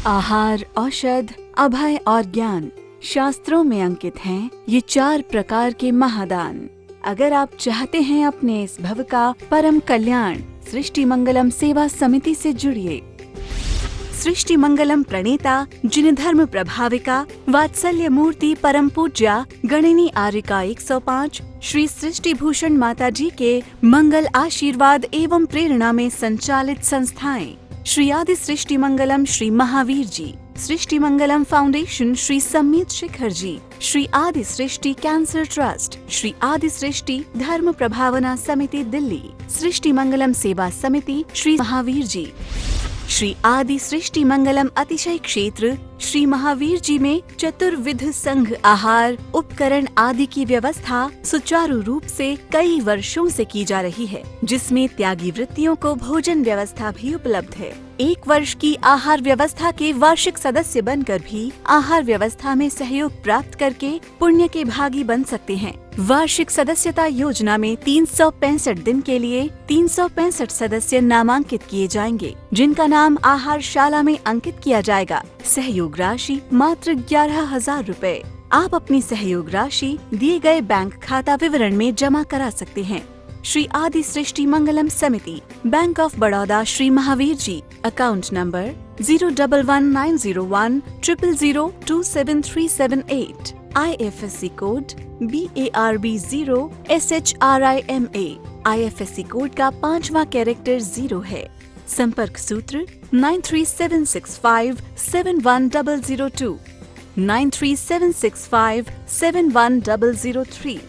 आहार, औषध, अभय और ज्ञान शास्त्रों में अंकित हैं ये 4 प्रकार के महादान। अगर आप चाहते हैं अपने इस भव का परम कल्याण, सृष्टि मंगलम सेवा समिति से जुड़िए। सृष्टि मंगलम प्रणेता जिन धर्म प्रभाविका वात्सल्य मूर्ति परम पूज्या गणिनी आर्यिका 105 श्री सृष्टि भूषण माता जी के मंगल आशीर्वाद एवं प्रेरणा में संचालित संस्थाएं श्री आदि सृष्टि मंगलम श्री महावीर जी, सृष्टि मंगलम फाउंडेशन श्री सम्मीत शिखर जी, श्री आदि सृष्टि कैंसर ट्रस्ट, श्री आदि सृष्टि धर्म प्रभावना समिति दिल्ली, सृष्टि मंगलम सेवा समिति श्री महावीर जी, श्री आदि सृष्टि मंगलम अतिशय क्षेत्र श्री महावीर जी में चतुर्विध संघ आहार उपकरण आदि की व्यवस्था सुचारू रूप से कई वर्षों से की जा रही है, जिसमें त्यागी वृत्तियों को भोजन व्यवस्था भी उपलब्ध है। 1 वर्ष की आहार व्यवस्था के वार्षिक सदस्य बनकर भी आहार व्यवस्था में सहयोग प्राप्त करके पुण्य के भागी बन सकते हैं। वार्षिक सदस्यता योजना में 365 दिन के लिए 365 सदस्य नामांकित किए जाएंगे, जिनका नाम आहारशाला में अंकित किया जाएगा। सहयोग राशि मात्र 11,000 रूपए। आप अपनी सहयोग राशि दिए गए बैंक खाता विवरण में जमा करा सकते हैं। श्री आदि Srishti Mangalam Samiti, bank of Baroda, Shri Mahavir ji, account number 0119010027378, IFSC code BARB0SHRIMA, IFSC code का 5वां कैरेक्टर 0 है। संपर्क सूत्र 9376571002, 9376571003।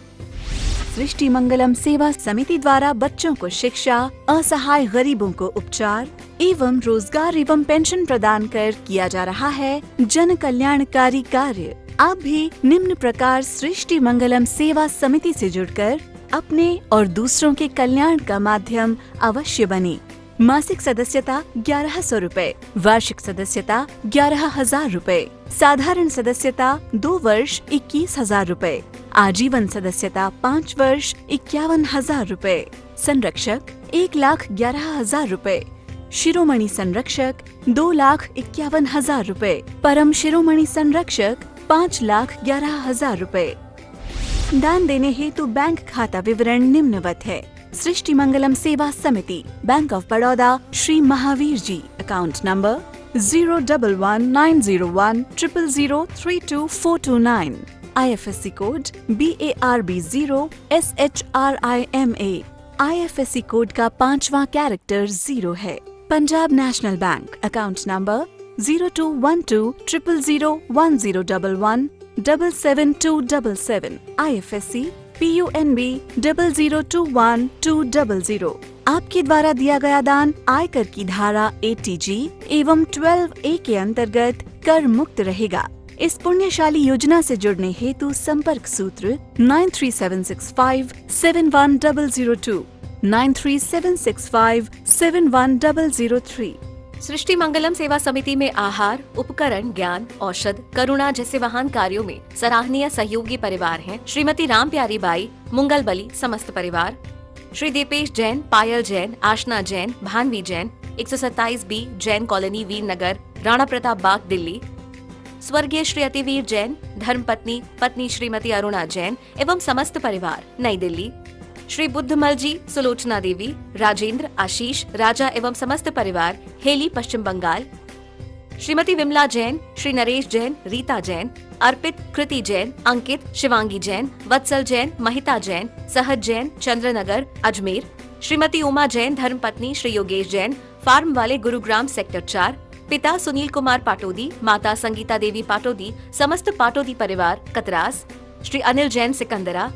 सृष्टि मंगलम सेवा समिति द्वारा बच्चों को शिक्षा, असहाय गरीबों को उपचार एवं रोजगार एवं पेंशन प्रदान कर किया जा रहा है जन कल्याणकारी कार्य। आप भी निम्न प्रकार सृष्टि मंगलम सेवा समिति से जुड़कर अपने और दूसरों के कल्याण का माध्यम अवश्य बने। मासिक सदस्यता 1100 रूपए, वार्षिक सदस्यता 11,000 रूपए, साधारण सदस्यता 2 वर्ष 21,000 रूपए, आजीवन सदस्यता 5 वर्ष 51,000 रूपए, संरक्षक 1,11,000 रूपए, शिरोमणि संरक्षक 2,51,000 रूपए, परम शिरोमणि संरक्षक 5,11,000 रूपए। दान देने हेतु बैंक खाता विवरण निम्नवत है। सृष्टि Mangalam Seva Samiti, bank of Baroda, Shri Mahavir ji, account number 0119010032429, IFSC code BARB0SHRIMA, IFSC code का 5वां कैरेक्टर 0 है। Punjab national bank, account number 0212001011777277, IFSC PUNB 0021200। आपके द्वारा दिया गया दान आयकर की धारा 80G एवं 12A के अंतर्गत कर मुक्त रहेगा। इस पुण्यशाली योजना से जुड़ने हेतु संपर्क सूत्र 9376571002, 9376571003। सृष्टि मंगलम सेवा समिति में आहार, उपकरण, ज्ञान, औषध, करुणा जैसे महान कार्यों में सराहनीय सहयोगी परिवार हैं श्रीमती राम प्यारी बाई, मुंगल बली समस्त परिवार, श्री दीपेश जैन, पायल जैन, आशना जैन, भानवी जैन, 127B जैन कॉलोनी, वीर नगर, राणा प्रताप बाग, दिल्ली, स्वर्गीय श्री अतिवीर जैन, धर्मपत्नी पत्नी श्रीमती अरुणा जैन एवं समस्त परिवार, नई दिल्ली, श्री बुद्धमल जी, सुलोचना देवी, राजेंद्र, आशीष, राजा एवं समस्त परिवार, हेली, पश्चिम बंगाल, श्रीमती विमला जैन, श्री नरेश जैन, रीता जैन, अर्पित, कृति जैन, अंकित, शिवांगी जैन, वत्सल जैन, महिता जैन, सहज जैन, चंद्रनगर, अजमेर, श्रीमती उमा जैन, धर्मपत्नी श्री योगेश जैन, फार्म वाले, गुरुग्राम सेक्टर 4, पिता सुनील कुमार पाटोदी, माता संगीता देवी पाटोदी, समस्त पाटोदी परिवार, कतरास, श्री अनिल जैन, सिकंदरा,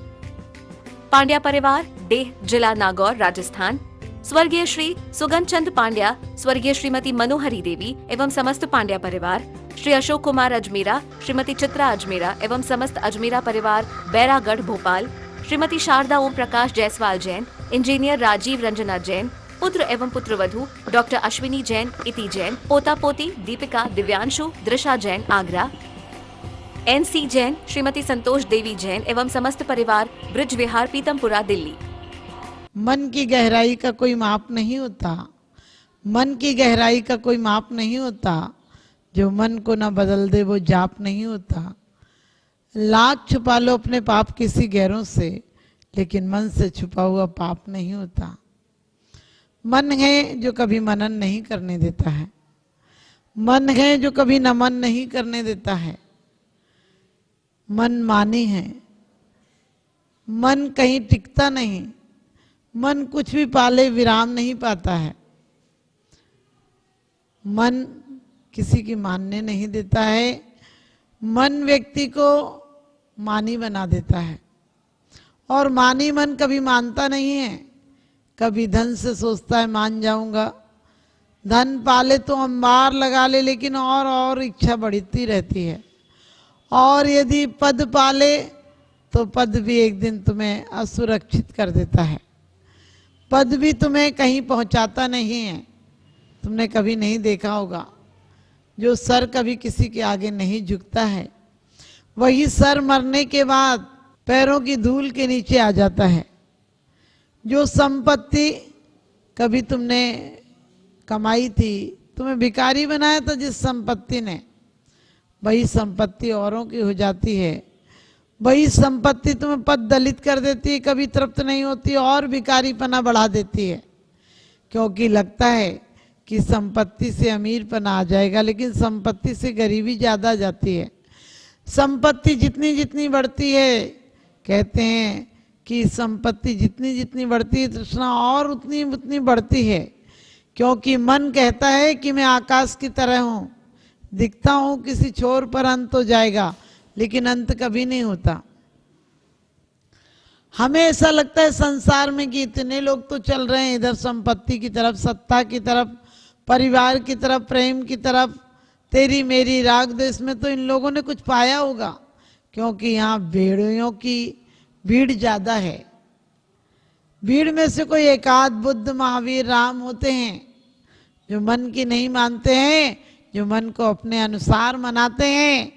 पांड्या परिवार, डेह, जिला नागौर, राजस्थान, स्वर्गीय श्री सुगन चंद पांड्या, स्वर्गीय श्रीमती मनोहरी देवी एवं समस्त पांड्या परिवार, श्री अशोक कुमार अजमेरा, श्रीमती चित्रा अजमेरा एवं समस्त अजमेरा परिवार, बैरागढ़, भोपाल, श्रीमती शारदा ओम प्रकाश जायसवाल जैन, इंजीनियर राजीव रंजना जैन, पुत्र एवं पुत्रवधू डॉक्टर अश्विनी जैन, इति जैन, पोता पोती दीपिका, दिव्यांशु, दृशा जैन, आगरा, NC जैन, श्रीमती संतोष देवी जैन एवं समस्त परिवार, ब्रिज विहार, पीतमपुरा, दिल्ली। मन की गहराई का कोई माप नहीं होता, मन की गहराई का कोई माप नहीं होता। जो मन को ना बदल दे वो जाप नहीं होता। लाख छुपा लो अपने पाप किसी गैरों से, लेकिन मन से छुपा हुआ पाप नहीं होता। मन है जो कभी मनन नहीं करने देता है, मन है जो कभी नमन नहीं करने देता है। मन मानी है, मन कहीं टिकता नहीं, मन कुछ भी पाले विराम नहीं पाता है। मन किसी की मानने नहीं देता है, मन व्यक्ति को मानी बना देता है। और मानी मन कभी मानता नहीं है, कभी धन से सोचता है मान जाऊंगा, धन पाले तो अंबार लगा ले, लेकिन और इच्छा बढ़ती रहती है। और यदि पद पाले तो पद भी एक दिन तुम्हें असुरक्षित कर देता है, पद भी तुम्हें कहीं पहुंचाता नहीं है। तुमने कभी नहीं देखा होगा, जो सर कभी किसी के आगे नहीं झुकता है, वही सर मरने के बाद पैरों की धूल के नीचे आ जाता है। जो संपत्ति कभी तुमने कमाई थी, तुम्हें भिखारी बनाया था जिस संपत्ति ने, वही संपत्ति औरों की हो जाती है। वही संपत्ति तुम्हें पद दलित कर देती है, कभी तृप्त नहीं होती और भिखारीपना बढ़ा देती है, क्योंकि लगता है कि संपत्ति से अमीरपना आ जाएगा, लेकिन संपत्ति से गरीबी ज्यादा आ जाती है। संपत्ति जितनी जितनी बढ़ती है, कहते हैं कि संपत्ति जितनी जितनी बढ़ती है तृष्णा और उतनी उतनी बढ़ती है, क्योंकि मन कहता है कि मैं आकाश की तरह हूं, दिखता हूं किसी छोर पर, अंत हो जाएगा, लेकिन अंत कभी नहीं होता। हमें ऐसा लगता है संसार में कि इतने लोग तो चल रहे हैं इधर संपत्ति की तरफ, सत्ता की तरफ, परिवार की तरफ, प्रेम की तरफ, तेरी मेरी राग द्वेष में, तो इन लोगों ने कुछ पाया होगा, क्योंकि यहाँ भेड़ियों की भीड़ ज्यादा है। भीड़ में से कोई एकाध बुद्ध, महावीर, राम होते हैं जो मन की नहीं मानते हैं, जो मन को अपने अनुसार मनाते हैं,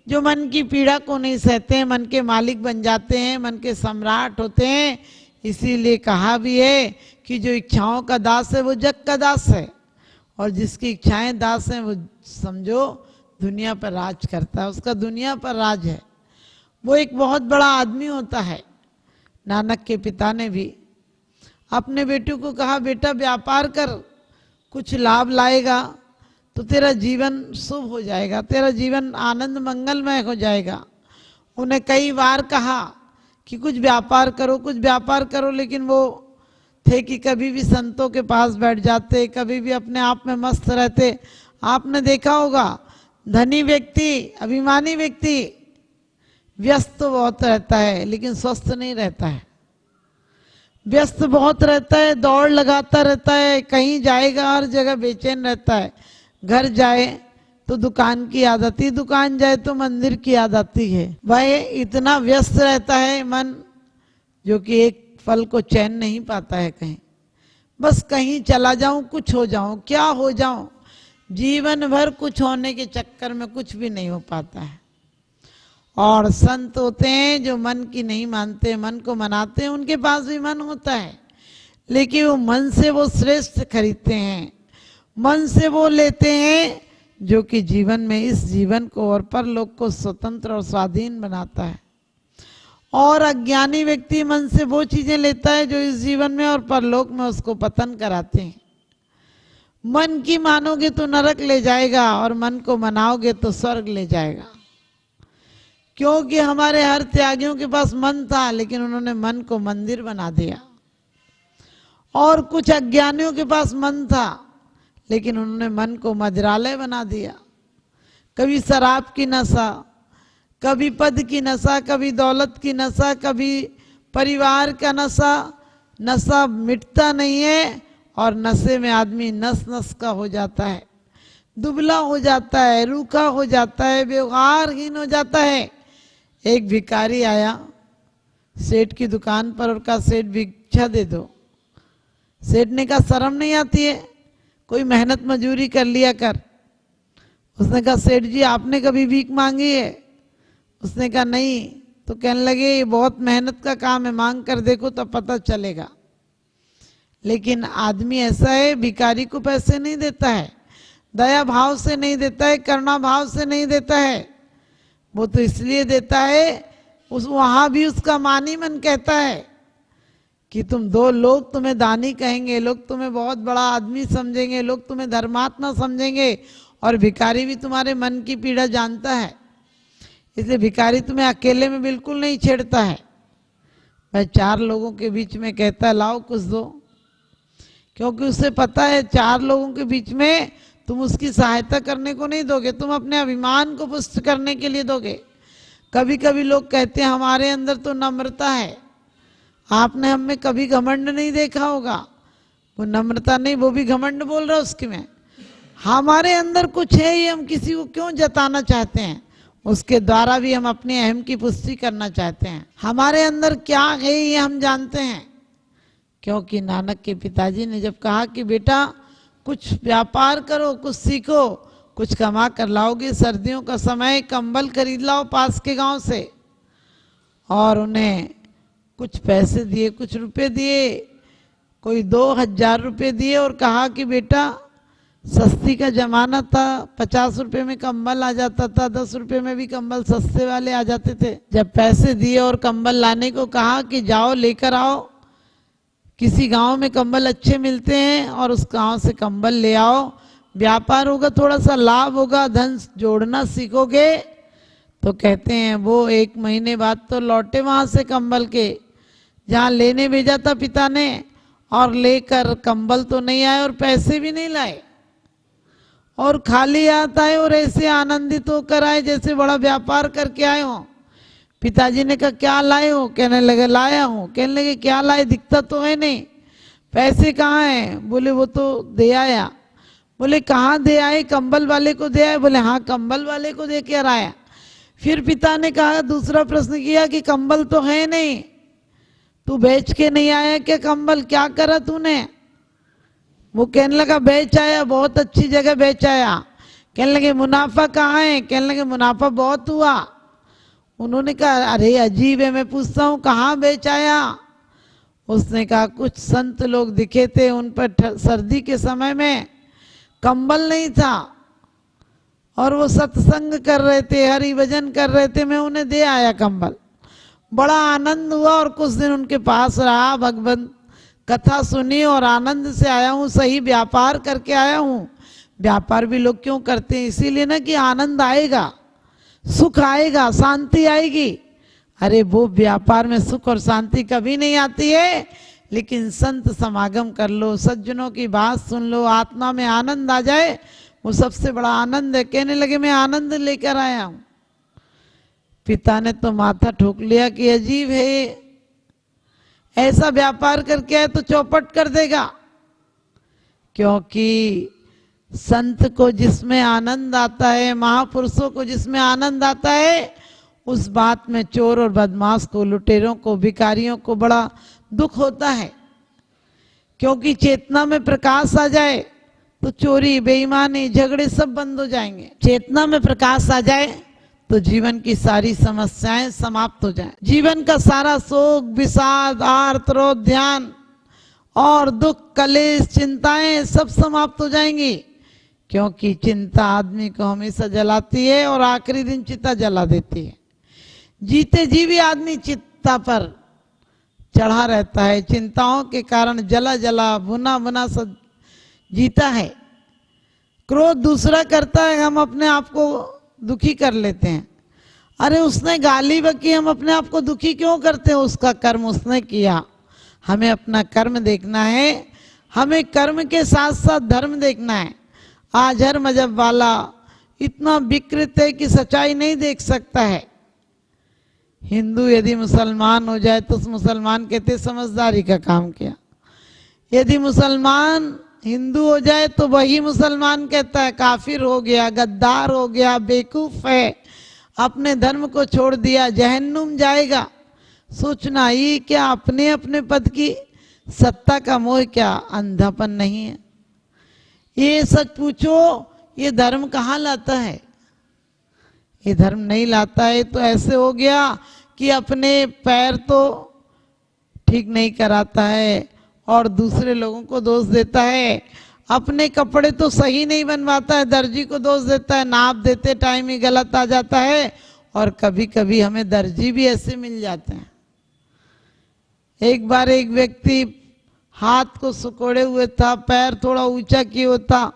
जो मन की पीड़ा को नहीं सहते हैं, मन के मालिक बन जाते हैं, मन के सम्राट होते हैं। इसीलिए कहा भी है कि जो इच्छाओं का दास है वो जग का दास है, और जिसकी इच्छाएं दास हैं वो समझो दुनिया पर राज करता है, उसका दुनिया पर राज है। वो एक बहुत बड़ा आदमी होता है। नानक के पिता ने भी अपने बेटे को कहा, बेटा व्यापार कर, कुछ लाभ लाएगा तो तेरा जीवन शुभ हो जाएगा, तेरा जीवन आनंद मंगलमय हो जाएगा। उन्हें कई बार कहा कि कुछ व्यापार करो, कुछ व्यापार करो, लेकिन वो थे कि कभी भी संतों के पास बैठ जाते, कभी भी अपने आप में मस्त रहते। आपने देखा होगा धनी व्यक्ति, अभिमानी व्यक्ति व्यस्त बहुत रहता है, लेकिन स्वस्थ नहीं रहता है। व्यस्त बहुत रहता है, दौड़ लगाता रहता है, कहीं जाएगा हर जगह बेचैन रहता है। घर जाए तो दुकान की याद आती, दुकान जाए तो मंदिर की याद आती है। वह इतना व्यस्त रहता है मन, जो कि एक फल को चैन नहीं पाता है। कहीं बस कहीं चला जाऊं, कुछ हो जाऊं, क्या हो जाऊं, जीवन भर कुछ होने के चक्कर में कुछ भी नहीं हो पाता है। और संत होते हैं जो मन की नहीं मानते, मन को मनाते हैं, उनके पास भी मन होता है, लेकिन वो मन से वो श्रेष्ठ खरीदते हैं, मन से वो लेते हैं जो कि जीवन में इस जीवन को और परलोक को स्वतंत्र और स्वाधीन बनाता है। और अज्ञानी व्यक्ति मन से वो चीजें लेता है जो इस जीवन में और परलोक में उसको पतन कराते हैं। मन की मानोगे तो नरक ले जाएगा, और मन को मनाओगे तो स्वर्ग ले जाएगा। क्योंकि हमारे हर त्यागियों के पास मन था, लेकिन उन्होंने मन को मंदिर बना दिया। और कुछ अज्ञानियों के पास मन था, लेकिन उन्होंने मन को मदिरालय बना दिया। कभी शराब की नशा, कभी पद की नशा, कभी दौलत की नशा, कभी परिवार का नशा। नशा मिटता नहीं है, और नशे में आदमी नस नस का हो जाता है, दुबला हो जाता है, रूखा हो जाता है, व्यवहारहीन हो जाता है। एक भिखारी आया सेठ की दुकान पर और कहा, सेठ भिक्षा दे दो। सेठ ने कहा, शर्म नहीं आती है, कोई मेहनत मजूरी कर लिया कर। उसने कहा, सेठ जी आपने कभी भीख मांगी है? उसने कहा नहीं। तो कहने लगे, ये बहुत मेहनत का काम है, मांग कर देखो तब पता चलेगा। लेकिन आदमी ऐसा है, भिखारी को पैसे नहीं देता है, दया भाव से नहीं देता है, करुणा भाव से नहीं देता है। वो तो इसलिए देता है, उस वहां भी उसका मानी मन कहता है कि तुम दो, लोग तुम्हें दानी कहेंगे, लोग तुम्हें बहुत बड़ा आदमी समझेंगे, लोग तुम्हें धर्मात्मा समझेंगे, और भिखारी भी तुम्हारे मन की पीड़ा जानता है। इसलिए भिखारी तुम्हें अकेले में बिल्कुल नहीं छेड़ता है, वह चार लोगों के बीच में कहता है लाओ कुछ दो, क्योंकि उसे पता है चार लोगों के बीच में तुम उसकी सहायता करने को नहीं दोगे, तुम अपने अभिमान को पुष्ट करने के लिए दोगे। कभी कभी लोग कहते हैं हमारे अंदर तो नम्रता है, आपने हम में कभी घमंड नहीं देखा होगा। वो नम्रता नहीं, वो भी घमंड बोल रहा है उसके में। हमारे अंदर कुछ है, ये हम किसी को क्यों जताना चाहते हैं, उसके द्वारा भी हम अपने अहम की पुष्टि करना चाहते हैं। हमारे अंदर क्या है ये हम जानते हैं, क्योंकि नानक के पिताजी ने जब कहा कि बेटा कुछ व्यापार करो, कुछ सीखो, कुछ कमा कर लाओगे, सर्दियों का समय, कंबल खरीद लाओ पास के गांव से, और उन्हें कुछ पैसे दिए, कुछ रुपए दिए, कोई 2000 रुपये दिए, और कहा कि बेटा सस्ती का जमाना था, 50 रुपए में कंबल आ जाता था, 10 रुपए में भी कंबल सस्ते वाले आ जाते थे। जब पैसे दिए और कंबल लाने को कहा कि जाओ लेकर आओ, किसी गांव में कंबल अच्छे मिलते हैं और उस गांव से कंबल ले आओ, व्यापार होगा, थोड़ा सा लाभ होगा, धन जोड़ना सीखोगे। तो कहते हैं वो 1 महीने बाद तो लौटे वहां से कंबल के, जहाँ लेने भेजा था पिता ने, और लेकर कंबल तो नहीं आए और पैसे भी नहीं लाए, और खाली आता है और ऐसे आनंदित होकर आए जैसे बड़ा व्यापार करके आए हो। पिताजी ने कहा क्या लाए हो, कहने लगे लाया हूँ। कहने लगे क्या लाए, दिखता तो है नहीं, पैसे कहाँ हैं? बोले वो तो दे आया। बोले कहाँ दे आए? कंबल वाले को दे आए। बोले हाँ कंबल वाले को दे कर आया। फिर पिता ने कहा, दूसरा प्रश्न किया कि कंबल तो है नहीं, तू बेच के नहीं आया क्या कंबल, क्या करा तूने? वो कहने लगा बेच आया, बहुत अच्छी जगह बेच आया। कहने लगे मुनाफा कहाँ है? कहने लगे मुनाफा बहुत हुआ। उन्होंने कहा अरे अजीब है, मैं पूछता हूँ कहाँ बेच आया? उसने कहा कुछ संत लोग दिखे थे, उन पर सर्दी के समय में कंबल नहीं था और वो सत्संग कर रहे थे, हरि भजन कर रहे थे, मैं उन्हें दे आया कंबल। बड़ा आनंद हुआ और कुछ दिन उनके पास रहा, भगवत कथा सुनी और आनंद से आया हूँ, सही व्यापार करके आया हूँ। व्यापार भी लोग क्यों करते हैं? इसीलिए ना कि आनंद आएगा, सुख आएगा, शांति आएगी। अरे वो व्यापार में सुख और शांति कभी नहीं आती है, लेकिन संत समागम कर लो, सज्जनों की बात सुन लो, आत्मा में आनंद आ जाए, वो सबसे बड़ा आनंद है। कहने लगे मैं आनंद लेकर आया हूँ। पिता ने तो माथा ठोक लिया कि अजीब है, ऐसा व्यापार करके आए तो चौपट कर देगा। क्योंकि संत को जिसमें आनंद आता है, महापुरुषों को जिसमें आनंद आता है, उस बात में चोर और बदमाश को, लुटेरों को, भिखारियों को बड़ा दुख होता है। क्योंकि चेतना में प्रकाश आ जाए तो चोरी, बेईमानी, झगड़े सब बंद हो जाएंगे। चेतना में प्रकाश आ जाए तो जीवन की सारी समस्याएं समाप्त हो जाएं। जीवन का सारा शोक, विषाद, आर्त, रोध, ध्यान और दुख, कलेश, चिंताएं सब समाप्त हो जाएंगी। क्योंकि चिंता आदमी को हमेशा जलाती है और आखिरी दिन चिता जला देती है। जीते जी भी आदमी चिता पर चढ़ा रहता है, चिंताओं के कारण जला जला, भुना भुना सब जीता है। क्रोध दूसरा करता है, हम अपने आप को दुखी कर लेते हैं। अरे उसने गाली बकी, हम अपने आप को दुखी क्यों करते हैं? उसका कर्म उसने किया, हमें अपना कर्म देखना है। हमें कर्म के साथ साथ धर्म देखना है। आज हर मजहब वाला इतना विकृत है कि सच्चाई नहीं देख सकता है। हिंदू यदि मुसलमान हो जाए तो उस मुसलमान कहते समझदारी का काम किया। यदि मुसलमान हिंदू हो जाए तो वही मुसलमान कहता है काफिर हो गया, गद्दार हो गया, बेवकूफ है, अपने धर्म को छोड़ दिया, जहन्नुम जाएगा। सोचना ये क्या अपने अपने पद की सत्ता का मोह, क्या अंधापन नहीं है? ये सच पूछो, ये धर्म कहाँ लाता है? ये धर्म नहीं लाता है। तो ऐसे हो गया कि अपने पैर तो ठीक नहीं कराता है और दूसरे लोगों को दोष देता है। अपने कपड़े तो सही नहीं बनवाता है, दर्जी को दोष देता है, नाप देते टाइम ही गलत आ जाता है। और कभी कभी हमें दर्जी भी ऐसे मिल जाते हैं। एक बार एक व्यक्ति हाथ को सिकोड़े हुए था, पैर थोड़ा ऊंचा किए हुआ था।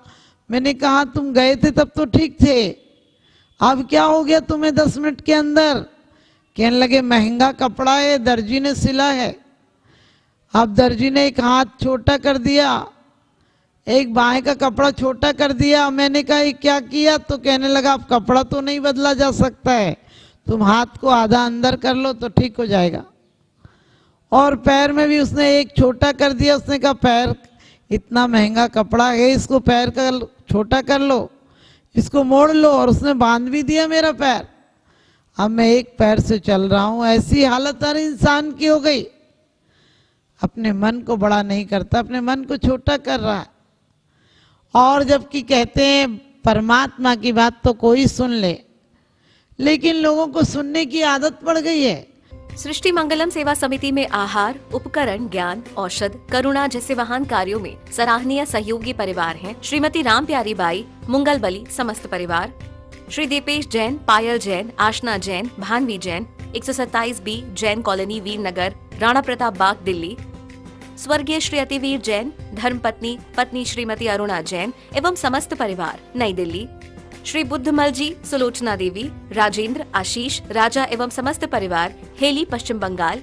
मैंने कहा तुम गए थे तब तो ठीक थे, अब क्या हो गया तुम्हें 10 मिनट के अंदर? कहने लगे महंगा कपड़ा है, दर्जी ने सिला है। अब दर्जी ने एक हाथ छोटा कर दिया, एक बाएं का कपड़ा छोटा कर दिया। मैंने कहा ये क्या किया? तो कहने लगा अब कपड़ा तो नहीं बदला जा सकता है, तुम हाथ को आधा अंदर कर लो तो ठीक हो जाएगा। और पैर में भी उसने एक छोटा कर दिया। उसने कहा पैर इतना महंगा कपड़ा है, इसको पैर का छोटा कर लो, इसको मोड़ लो। और उसने बांध भी दिया मेरा पैर। अब मैं एक पैर से चल रहा हूं। ऐसी हालत हर इंसान की हो गई, अपने मन को बड़ा नहीं करता, अपने मन को छोटा कर रहा है। और जबकि कहते हैं परमात्मा की बात तो कोई सुन ले, लेकिन लोगों को सुनने की आदत पड़ गई है। सृष्टि मंगलम सेवा समिति में आहार, उपकरण, ज्ञान, औषध, करुणा जैसे महान कार्यों में सराहनीय सहयोगी परिवार हैं श्रीमती राम प्यारी बाई, मुंगल बली समस्त परिवार, श्री दीपेश जैन, पायल जैन, आशना जैन, भानवी जैन, 127 बी जैन कॉलोनी, वीर नगर, राणा प्रताप बाग, दिल्ली, स्वर्गीय श्री अतिवीर जैन, धर्मपत्नी पत्नी श्रीमती अरुणा जैन एवं समस्त परिवार, नई दिल्ली, श्री बुद्धमल जी, सुलोचना देवी, राजेंद्र, आशीष, राजा एवं समस्त परिवार, हेली, पश्चिम बंगाल,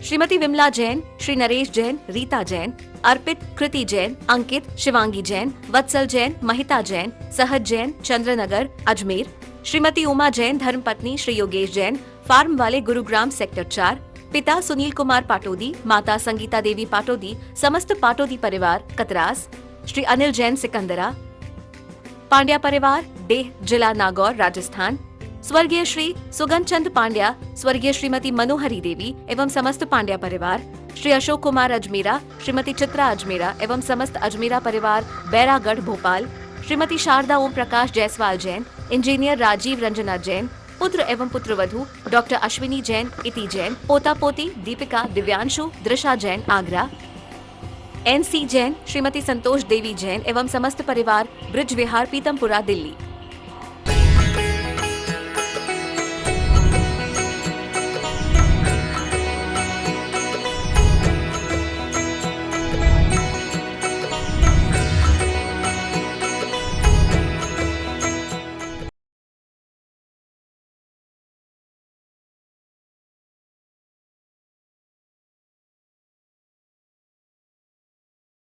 श्रीमती विमला जैन, श्री नरेश जैन, रीता जैन, अर्पित, कृति जैन, अंकित, शिवांगी जैन, वत्सल जैन, महिता जैन, सहज जैन, चंद्रनगर, अजमेर, श्रीमती उमा जैन, धर्मपत्नी श्री योगेश जैन, फार्म वाले, गुरुग्राम सेक्टर 4, पिता सुनील कुमार पाटोदी, माता संगीता देवी पाटोदी, समस्त पाटोदी परिवार, कतरास, श्री अनिल जैन, सिकंदरा, पांड्या परिवार, डेह, जिला नागौर, राजस्थान, स्वर्गीय श्री सुगन चंद पांड्या, स्वर्गीय श्रीमती मनोहरी देवी एवं समस्त पांड्या परिवार, श्री अशोक कुमार अजमेरा, श्रीमती चित्रा अजमेरा एवं समस्त अजमेरा परिवार, बैरागढ़, भोपाल, श्रीमती शारदा ओम प्रकाश जायसवाल जैन, इंजीनियर राजीव रंजना जैन, पुत्र एवं पुत्रवधू डॉक्टर अश्विनी जैन, इति जैन, पोता पोती दीपिका, दिव्यांशु, दृशा जैन, आगरा, NC जैन, श्रीमती संतोष देवी जैन एवं समस्त परिवार, ब्रिज विहार, पीतमपुरा, दिल्ली।